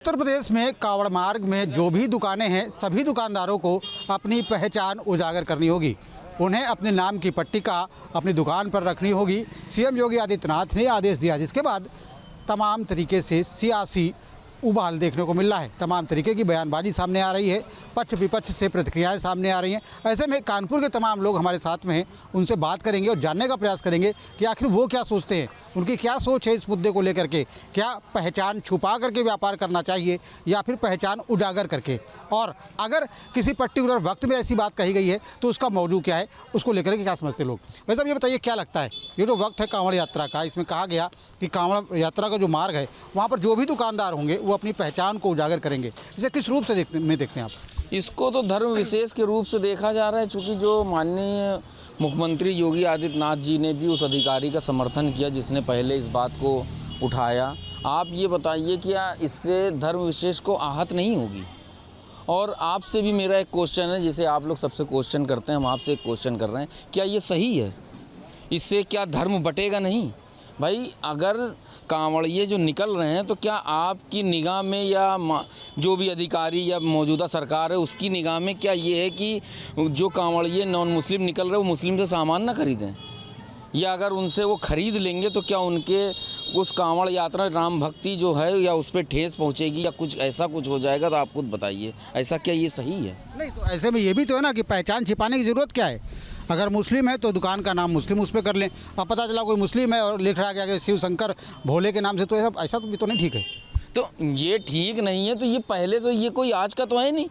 उत्तर प्रदेश में कांवड़ मार्ग में जो भी दुकानें हैं सभी दुकानदारों को अपनी पहचान उजागर करनी होगी। उन्हें अपने नाम की पट्टिका अपनी दुकान पर रखनी होगी। सीएम योगी आदित्यनाथ ने आदेश दिया, जिसके बाद तमाम तरीके से सियासी उबाल देखने को मिल रहा है। तमाम तरीके की बयानबाजी सामने आ रही है, पक्ष विपक्ष से प्रतिक्रियाएं सामने आ रही हैं। ऐसे में कानपुर के तमाम लोग हमारे साथ में हैं, उनसे बात करेंगे और जानने का प्रयास करेंगे कि आखिर वो क्या सोचते हैं, उनकी क्या सोच है इस मुद्दे को लेकर के। क्या पहचान छुपा करके व्यापार करना चाहिए या फिर पहचान उजागर करके, और अगर किसी पर्टिकुलर वक्त में ऐसी बात कही गई है तो उसका मौजू क्या है, उसको लेकर के क्या समझते लोग। वैसे अब ये बताइए, क्या लगता है ये जो वक्त है कांवड़ यात्रा का, इसमें कहा गया कि कांवड़ यात्रा का जो मार्ग है वहाँ पर जो भी दुकानदार होंगे वो अपनी पहचान को उजागर करेंगे, इसे किस रूप से देखते हैं आप? इसको तो धर्म विशेष के रूप से देखा जा रहा है, चूँकि जो माननीय मुख्यमंत्री योगी आदित्यनाथ जी ने भी उस अधिकारी का समर्थन किया जिसने पहले इस बात को उठाया। आप ये बताइए क्या इससे धर्म विशेष को आहत नहीं होगी? और आपसे भी मेरा एक क्वेश्चन है, जिसे आप लोग सबसे क्वेश्चन करते हैं, हम आपसे एक क्वेश्चन कर रहे हैं, क्या ये सही है? इससे क्या धर्म बटेगा नहीं? भाई अगर कांवड़िए जो निकल रहे हैं तो क्या आपकी निगाह में या जो भी अधिकारी या मौजूदा सरकार है उसकी निगाह में क्या ये है कि जो कांवड़िए नॉन मुस्लिम निकल रहे हैं वो मुस्लिम से सामान ना खरीदें? या अगर उनसे वो ख़रीद लेंगे तो क्या उनके उस कांवड़ यात्रा राम भक्ति जो है या उस पर ठेस पहुंचेगी या कुछ ऐसा कुछ हो जाएगा? तो आप खुद बताइए, ऐसा क्या ये सही है? नहीं, तो ऐसे में ये भी तो है ना कि पहचान छिपाने की ज़रूरत क्या है। अगर मुस्लिम है तो दुकान का नाम मुस्लिम उस पर कर लें। अब पता चला कोई मुस्लिम है और लिख रहा गया कि शिव शंकर भोले के नाम से, तो ऐसा तो भी तो नहीं ठीक है। तो ये ठीक नहीं है, तो ये पहले से ये कोई आज का तो है नहीं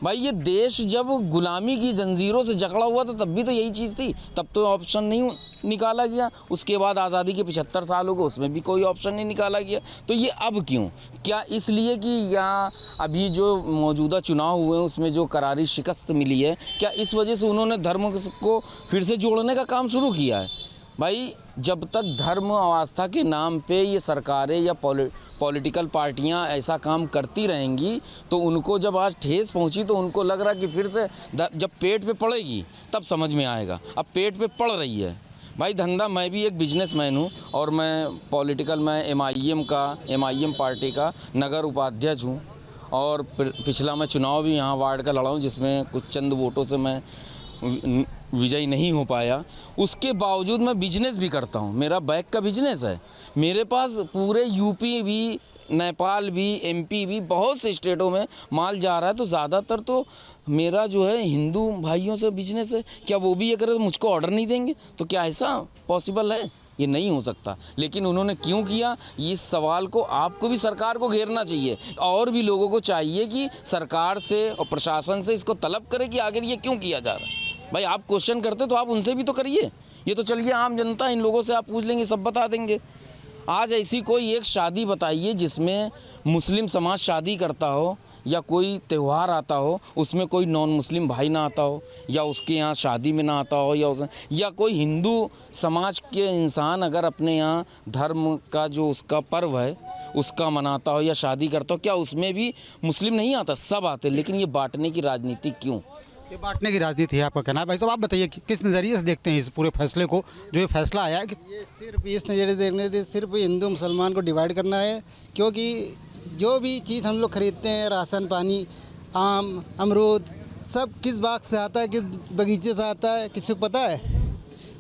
भाई। ये देश जब गुलामी की जंजीरों से जकड़ा हुआ था तब भी तो यही चीज़ थी, तब तो ऑप्शन नहीं निकाला गया। उसके बाद आज़ादी के 75 साल हो गए, उसमें भी कोई ऑप्शन नहीं निकाला गया। तो ये अब क्यों? क्या इसलिए कि यहाँ अभी जो मौजूदा चुनाव हुए हैं उसमें जो करारी शिकस्त मिली है, क्या इस वजह से उन्होंने धर्म को फिर से जोड़ने का काम शुरू किया है? भाई जब तक धर्म और आस्था के नाम पे ये सरकारें या पॉलिटिकल पार्टियां ऐसा काम करती रहेंगी तो उनको जब आज ठेस पहुंची तो उनको लग रहा कि फिर से जब पेट पे पड़ेगी तब समझ में आएगा। अब पेट पे पड़ रही है भाई धंधा। मैं भी एक बिजनेसमैन हूँ और मैं पॉलिटिकल मैं एमआईएम पार्टी का नगर उपाध्यक्ष हूँ और पिछला मैं चुनाव भी यहाँ वार्ड का लड़ा हूँ जिसमें कुछ चंद वोटों से मैं विजयी नहीं हो पाया। उसके बावजूद मैं बिजनेस भी करता हूँ, मेरा बैग का बिजनेस है। मेरे पास पूरे यूपी भी, नेपाल भी, एमपी भी, बहुत से स्टेटों में माल जा रहा है। तो ज़्यादातर तो मेरा जो है हिंदू भाइयों से बिजनेस है। क्या वो भी अगर मुझको ऑर्डर नहीं देंगे? तो क्या ऐसा पॉसिबल है? ये नहीं हो सकता। लेकिन उन्होंने क्यों किया, इस सवाल को आपको भी सरकार को घेरना चाहिए और भी लोगों को चाहिए कि सरकार से और प्रशासन से इसको तलब करे कि आखिर ये क्यों किया जा रहा है। भाई आप क्वेश्चन करते तो आप उनसे भी तो करिए। ये तो चलिए आम जनता, इन लोगों से आप पूछ लेंगे, सब बता देंगे। आज ऐसी कोई एक शादी बताइए जिसमें मुस्लिम समाज शादी करता हो या कोई त्यौहार आता हो उसमें कोई नॉन मुस्लिम भाई ना आता हो, या उसके यहाँ शादी में ना आता हो, या कोई हिंदू समाज के इंसान अगर अपने यहाँ धर्म का जो उसका पर्व है उसका मनाता हो या शादी करता हो, क्या उसमें भी मुस्लिम नहीं आता? सब आते। लेकिन ये बांटने की राजनीति क्यों? ये बांटने की राजनीति है आपका कहना है। भाई साहब आप बताइए किस नज़रिए से देखते हैं इस पूरे फैसले को, जो ये फैसला आया है कि ये सिर्फ इस नज़रिए से देखने से सिर्फ हिंदू मुसलमान को डिवाइड करना है। क्योंकि जो भी चीज़ हम लोग खरीदते हैं, राशन पानी, आम, अमरूद, सब किस बाग से आता है, किस बगीचे से आता है, किसी को पता है?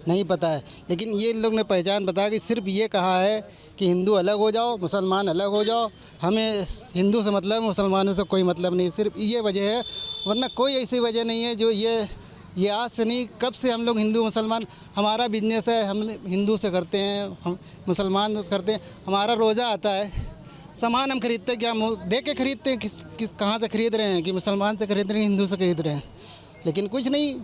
नहीं पता है। लेकिन ये इन लोग ने पहचान बता कि सिर्फ ये कहा है कि हिंदू अलग हो जाओ, मुसलमान अलग हो जाओ, हमें हिंदू से मतलब, मुसलमानों से कोई मतलब नहीं। सिर्फ ये वजह है, वरना कोई ऐसी वजह नहीं है। जो ये आज से नहीं, कब से हम लोग हिंदू मुसलमान, हमारा बिजनेस है, हम हिंदू से करते हैं, हम मुसलमान करते हैं। हमारा रोज़ा आता है, सामान हम खरीदते हैं, क्या देख के खरीदते हैं, किस कहाँ से खरीद रहे हैं, कि मुसलमान से खरीद रहे हैं, हिंदू से खरीद रहे हैं। लेकिन कुछ नहीं,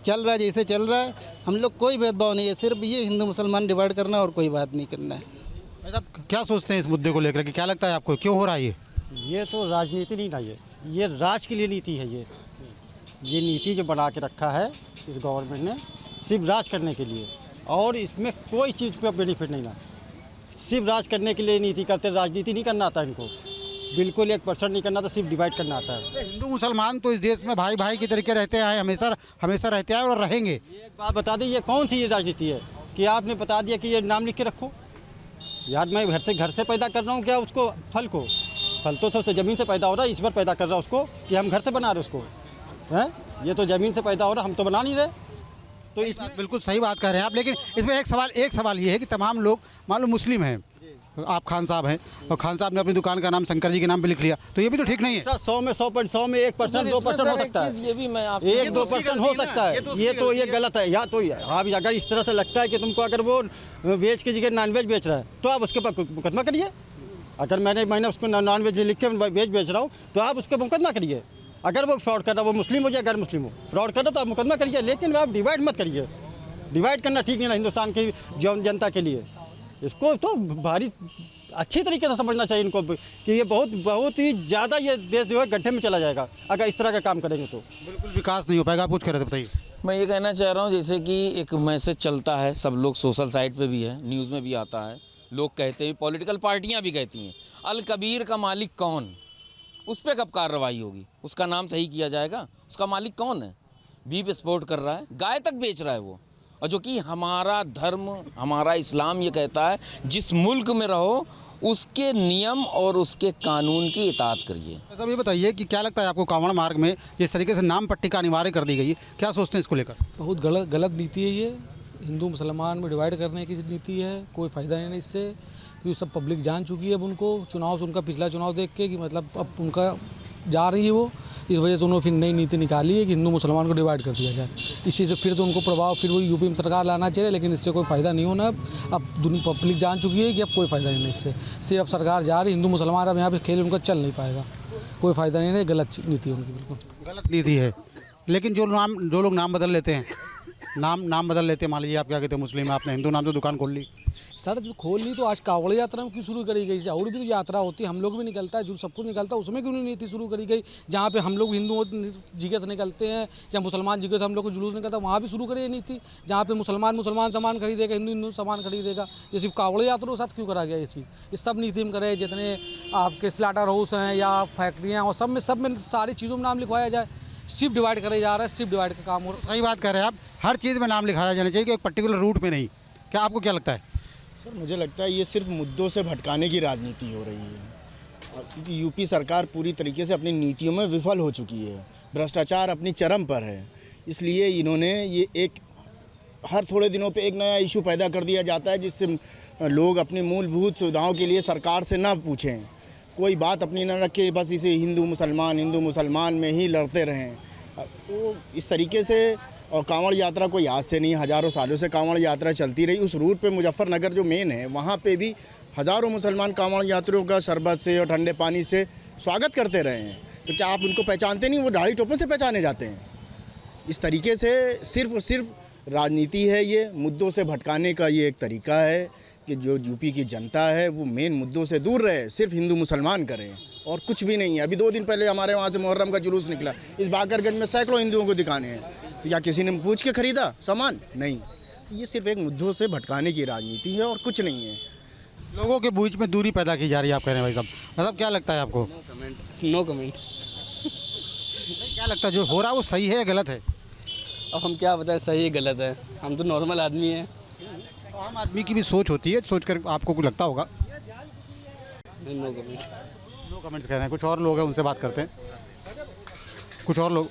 चल रहा है जैसे चल रहा है। हम लोग कोई भेदभाव नहीं है, सिर्फ ये हिंदू मुसलमान डिवाइड करना और कोई बात नहीं करना है। आप क्या सोचते हैं इस मुद्दे को लेकर के, क्या लगता है आपको क्यों हो रहा है ये तो राजनीति नहीं ना, ये राज के लिए नीति है। ये नीति जो बना के रखा है इस गवर्नमेंट ने सिर्फ राज करने के लिए, और इसमें कोई चीज़ का बेनिफिट नहीं ना, सिर्फ राज करने के लिए नीति करते। राजनीति नहीं करना आता इनको, बिल्कुल 1% नहीं करना था, सिर्फ डिवाइड करना आता है। हिंदू मुसलमान तो इस देश में भाई भाई की तरीके रहते आए, हमेशा रहते आए और रहेंगे। एक बात बता दें, ये कौन सी ये राजनीति है कि आपने बता दिया कि ये नाम लिख के रखो? यार मैं घर से पैदा कर रहा हूँ क्या उसको फल को? फल तो सबसे ज़मीन से पैदा हो रहा है, ईश्वर पैदा कर रहा है उसको कि हम घर से बना रहे उसको हैं। ये तो ज़मीन से पैदा हो रहा है, हम तो बना नहीं रहे। तो इस बिल्कुल सही बात कह रहे हैं आप, लेकिन इसमें एक सवाल ये है कि तमाम लोग मान लो मुस्लिम हैं, आप खान साहब हैं और खान साहब ने अपनी दुकान का नाम शंकर जी के नाम पे लिख लिया, तो ये भी तो ठीक नहीं है। 100 में 100% में 1% 2% हो सकता है, ये भी मैं आप 1-2% हो सकता है। ये गलत है। या तो आप अगर इस तरह से लगता है कि तुमको अगर वो वेज की जगह नॉन वेज बेच रहा है तो आप उसके ऊपर मुकदमा करिए। अगर मैंने उसको नॉन वेज लिख के वेज बेच रहा हूँ तो आप उसके मुकदमा करिए। अगर वो फ्रॉड कर रहा है, वो मुस्लिम हो या गैर मुस्लिम हो, फ्रॉड कर रहा तो आप मुकदमा करिए, लेकिन आप डिवाइड मत करिए। डिवाइड करना ठीक नहीं ना हिंदुस्तान की जनता के लिए। इसको तो भारी अच्छी तरीके से समझना चाहिए इनको कि ये बहुत ही ज़्यादा ये देश जो है गड्ढे में चला जाएगा अगर इस तरह का काम करेंगे तो। बिल्कुल विकास नहीं हो पाएगा। आप कुछ कह रहे थे, बताइए। मैं ये कहना चाह रहा हूँ जैसे कि एक मैसेज चलता है, सब लोग सोशल साइट पे भी है, न्यूज़ में भी आता है, लोग कहते हैं, पॉलिटिकल पार्टियाँ भी कहती हैं, अल कबीर का मालिक कौन, उस पर कब कार्रवाई होगी, उसका नाम सही किया जाएगा, उसका मालिक कौन है। बीफ एक्सपोर्ट कर रहा है, गाय तक बेच रहा है वो, और जो कि हमारा धर्म, हमारा इस्लाम ये कहता है जिस मुल्क में रहो उसके नियम और उसके कानून की इताअत करिए। सब ये बताइए कि क्या लगता है आपको, कांवड़ मार्ग में जिस तरीके से नाम पट्टिका अनिवार्य कर दी गई है, क्या सोचते हैं इसको लेकर? बहुत गलत नीति है ये। हिंदू मुसलमान में डिवाइड करने की नीति है, कोई फ़ायदा नहीं है इससे, क्योंकि सब पब्लिक जान चुकी है अब उनको, चुनाव से उनका पिछला चुनाव देख के कि मतलब अब उनका जा रही है वो, इस वजह से उन्होंने फिर नई नीति निकाली है कि हिंदू मुसलमान को डिवाइड कर दिया जाए। इसी से फिर से उनको प्रभाव, फिर वो यूपी में सरकार लाना चाहिए, लेकिन इससे कोई फ़ायदा नहीं होना। अब पब्लिक जान चुकी है कि अब कोई फ़ायदा नहीं है इससे, सिर्फ सरकार जा रही, हिंदू मुसलमान अब यहाँ पे खेल उनका चल नहीं पाएगा, कोई फ़ायदा नहीं है। गलत नीति है उनकी, बिल्कुल गलत नीति है। लेकिन जो लोग नाम बदल लेते हैं, नाम बदल लेते हैं, मान लीजिए आप क्या कहते हैं मुस्लिम है, आपने हिंदू नाम से दुकान खोल ली, सर जो खोल ली तो आज कांवड़ यात्रा में क्यों शुरू करी गई? और भी तो यात्रा होती है, हम लोग भी निकलता है, जो सब कुछ निकलता है, उसमें क्यों नहीं नीति शुरू करी गई? जहाँ पे हम लोग हिंदू जगह से निकलते हैं या मुसलमान जगह से हम लोग को जुलूस निकलता है, वहाँ भी शुरू करिए नीति, जहाँ पे मुसलमान सामान खरीदेगा, हिंदू सामान खरीदेगा। ये सिर्फ कांवड़ यात्रा के साथ क्यों करा गया ये चीज़? इस सब नीति में करे, जितने आपके स्लाटर हाउस हैं या फैक्ट्रियाँ और सब में सारी चीज़ों में नाम लिखवाया जाए। सिर्फ डिवाइड करे जा रहा है, सिर्फ डिवाइड का काम हो रहा है। सही बात कह रहे हैं आप, हर चीज़ में नाम लिखाया जाना चाहिए कि एक पर्टिकुलर रूट में नहीं। क्या आपको क्या लगता है? सर मुझे लगता है ये सिर्फ मुद्दों से भटकाने की राजनीति हो रही है, क्योंकि यूपी सरकार पूरी तरीके से अपनी नीतियों में विफल हो चुकी है, भ्रष्टाचार अपनी चरम पर है। इसलिए इन्होंने ये एक हर थोड़े दिनों पे एक नया इशू पैदा कर दिया जाता है जिससे लोग अपनी मूलभूत सुविधाओं के लिए सरकार से ना पूछें, कोई बात अपनी ना रखे, बस इसे हिंदू मुसलमान में ही लड़ते रहें। तो इस तरीके से, और कांवड़ यात्रा कोई आज से नहीं, हज़ारों सालों से कांवड़ यात्रा चलती रही। उस रूट पे मुजफ्फरनगर जो मेन है वहाँ पे भी हज़ारों मुसलमान कांवड़ यात्रियों का शरबत से और ठंडे पानी से स्वागत करते रहे हैं। तो क्या आप उनको पहचानते नहीं? वो दाढ़ी टोपे से पहचाने जाते हैं। इस तरीके से सिर्फ और सिर्फ राजनीति है, ये मुद्दों से भटकाने का ये एक तरीका है कि जो यूपी की जनता है वो मेन मुद्दों से दूर रहे, सिर्फ हिंदू मुसलमान करें और कुछ भी नहीं है। अभी 2 दिन पहले हमारे वहाँ से मुहर्रम का जुलूस निकला, इस बाकरगंज में सैकड़ों हिंदुओं को दिखाने हैं, तो क्या किसी ने पूछ के खरीदा सामान? नहीं। ये सिर्फ एक मुद्दों से भटकाने की राजनीति है और कुछ नहीं है। लोगों के बीच में दूरी पैदा की जा रही है, आप कह रहे हैं भाई साहब। मतलब क्या लगता है आपको? No comment. क्या लगता है जो हो रहा है वो सही है या गलत है? अब हम क्या बताएं सही है गलत है, हम तो नॉर्मल आदमी हैं। तो आम आदमी की भी सोच होती है, सोच कर आपको कुछ लगता होगा। No comment. नो कमेंट्स कह रहे हैं। कुछ और लोग हैं, उनसे बात करते हैं। कुछ और लोग,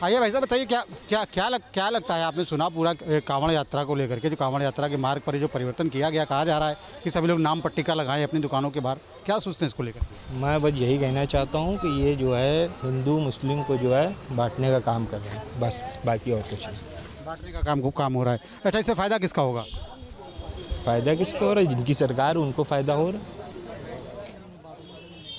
आइए भाई साहब बताइए, क्या लगता है? आपने सुना पूरा कांवड़ यात्रा को लेकर के, जो कांवड़ यात्रा के मार्ग पर जो परिवर्तन किया गया, कहा जा रहा है कि सभी लोग नाम पट्टिका लगाएं अपनी दुकानों के बाहर, क्या सोचते हैं इसको लेकर? मैं बस यही कहना चाहता हूँ कि ये जो है हिंदू मुस्लिम को जो है बांटने का काम कर रहे हैं, बस, बाकी और कुछ नहीं। बांटने का काम हो रहा है। अच्छा, इससे फ़ायदा किसका होगा? फ़ायदा किसको हो रहा है? जिनकी सरकार उनको फ़ायदा हो रहा है।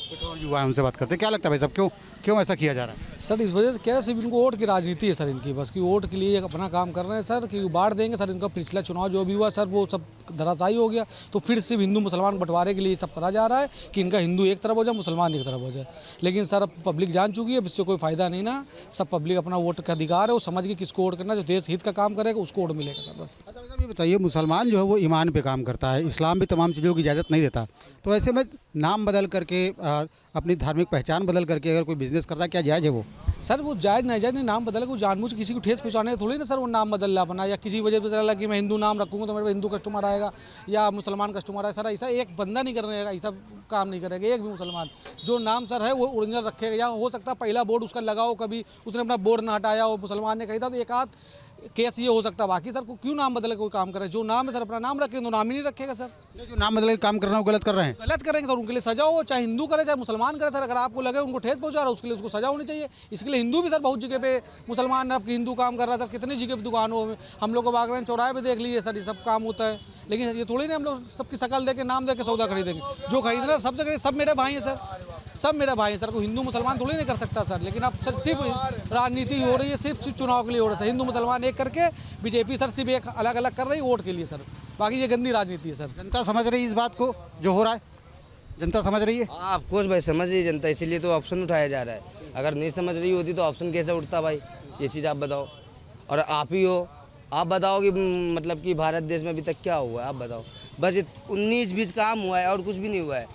कुछ और युवा है, उनसे बात करते हैं। क्या लगता है भाई साहब, क्यों ऐसा किया जा रहा है? सर इस वजह से क्या, सिर्फ इनको वोट की राजनीति है सर इनकी, बस कि वोट के लिए अपना काम कर रहे हैं सर, कि बांट देंगे सर। इनका पिछला चुनाव जो भी हुआ सर वो सब धराशायी हो गया, तो फिर सिर्फ हिंदू मुसलमान बंटवारे के लिए सब करा जा रहा है कि इनका हिंदू एक तरफ हो जाए, मुसलमान एक तरफ हो जाए। लेकिन सर अब पब्लिक जान चुकी है, इससे कोई फ़ायदा नहीं ना। सब पब्लिक अपना वोट का अधिकार है, वो समझ के किसको वोट करना, जो देश हित का काम करेगा उसको वोट मिलेगा सर, बस। अच्छा भाई साहब ये बताइए, मुसलमान जो है वो ईमान पे काम करता है, इस्लाम भी तमाम चीज़ों की इजाज़त नहीं देता, तो ऐसे में नाम बदल करके अपनी धार्मिक पहचान बदल करके अगर कोई बिज़नेस कर रहा है, क्या जायज़ है वो? सर वो जायज़ नाजायज़ ने नाम बदला, वो जानबूझ किसी को ठेस पहुंचाने थोड़ी ना सर वो नाम बदल रहा अपना, या किसी वजह से चला कि मैं हिंदू नाम रखूँगा तो मेरे पे हिंदू कस्टमर आएगा या मुसलमान कस्टमर आएगा। सर ऐसा एक बंदा नहीं करने ऐसा काम नहीं करेगा, एक भी मुसलमान जो नाम सर है वो ओरिजिनल रखेगा। या हो सकता है पहला बोर्ड उसका लगाओ, कभी उसने अपना बोर्ड ना हटाया हो, मुसलमान ने कही था तो एक आध केस ये हो सकता है, बाकी सर को क्यों नाम बदले कोई काम करे, जो नाम है सर अपना नाम रखें तो नाम ही नहीं रखेगा सर। जो नाम बदल के काम कर रहे हैं वो गलत कर रहे हैं। गलत करेंगे तो उनके लिए सजा हो, चाहे हिंदू करे चाहे मुसलमान करे सर। अगर आपको लगे उनको ठेस पहुंचा रहा है उसके लिए उसको सजा होनी चाहिए। इसके लिए हिंदू भी सर बहुत जगह पे, मुसलमान आपके हिंदू काम कर रहा है सर, कितनी जगह पे दुकानों में हम लोग को बागरान चौराहे पे देख लीजिए सर, ये सब काम होता है। लेकिन ये थोड़ी ना हम लोग सबकी शक्ल दे के नाम दे के सौदा खरीदेंगे। जो खरीदना सब जगह सब मेरे भाई हैं सर, सब मेरा भाई है सर, को हिंदू मुसलमान थोड़ी नहीं कर सकता सर। लेकिन अब सर सिर्फ राजनीति हो रही है, सिर्फ चुनाव के लिए हो रहा है सर। हिंदू मुसलमान एक करके बीजेपी सर सिर्फ एक अलग अलग कर रही है वोट के लिए सर, बाकी ये गंदी राजनीति है सर। जनता समझ रही है इस बात को जो हो रहा है, जनता समझ रही है। हाँ ऑफकोर्स भाई समझ रही है जनता, इसीलिए तो ऑप्शन उठाया जा रहा है। अगर नहीं समझ रही होती तो ऑप्शन कैसे उठता भाई, ये चीज़ आप बताओ। और आप ही हो, आप बताओ कि मतलब कि भारत देश में अभी तक क्या हुआ है, आप बताओ। बस ये 19-20 काम हुआ है और कुछ भी नहीं हुआ है।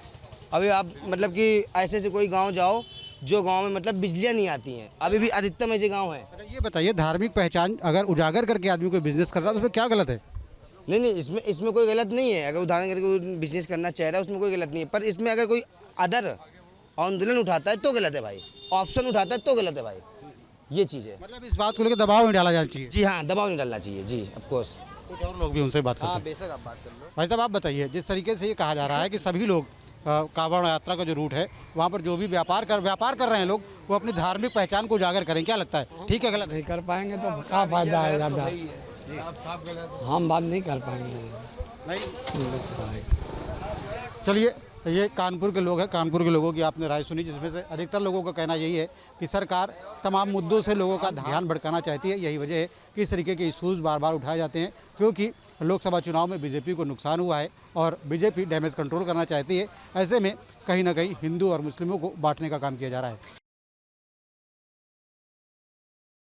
अभी आप मतलब कि ऐसे से कोई गांव जाओ जो गांव में मतलब बिजलियां नहीं आती हैं, अभी भी अधिकतम ऐसे गांव हैं। अच्छा ये बताइए, धार्मिक पहचान अगर उजागर करके आदमी कोई बिजनेस कर रहा है तो उसमें क्या गलत है? नहीं इसमें कोई गलत नहीं है। अगर उदाहरण करके कोई बिजनेस करना चाह रहा है उसमें कोई गलत नहीं है, पर इसमें अगर कोई अदर आंदोलन उठाता है तो गलत है भाई, ऑप्शन उठाता है तो गलत है भाई, ये चीज़ है। मतलब इस बात को लेकर दबाव नहीं डाला जाना चाहिए। जी हाँ, दबाव नहीं डालना चाहिए जी, ऑफकोर्स। कुछ और लोग भी उनसे बात करते हैं। बेशक आप बात कर लो। भाई साहब आप बताइए, जिस तरीके से ये कहा जा रहा है कि सभी लोग कांवड़ यात्रा का जो रूट है वहाँ पर जो भी व्यापार कर रहे हैं लोग, वो अपनी धार्मिक पहचान को उजागर करें, क्या लगता है ठीक है गलत है? नहीं कर पाएंगे तो क्या फायदा है ज़्यादा, हम बात नहीं कर पाएंगे। नहीं चलिए, ये कानपुर के लोग हैं, कानपुर के लोगों की आपने राय सुनी, जिसमें से अधिकतर लोगों का कहना यही है कि सरकार तमाम मुद्दों से लोगों का ध्यान भटकाना चाहती है। यही वजह है कि इस तरीके के इशूज़ बार बार उठाए जाते हैं, क्योंकि लोकसभा चुनाव में बीजेपी को नुकसान हुआ है और बीजेपी डैमेज कंट्रोल करना चाहती है। ऐसे में कहीं ना कहीं हिंदू और मुस्लिमों को बांटने का काम किया जा रहा है।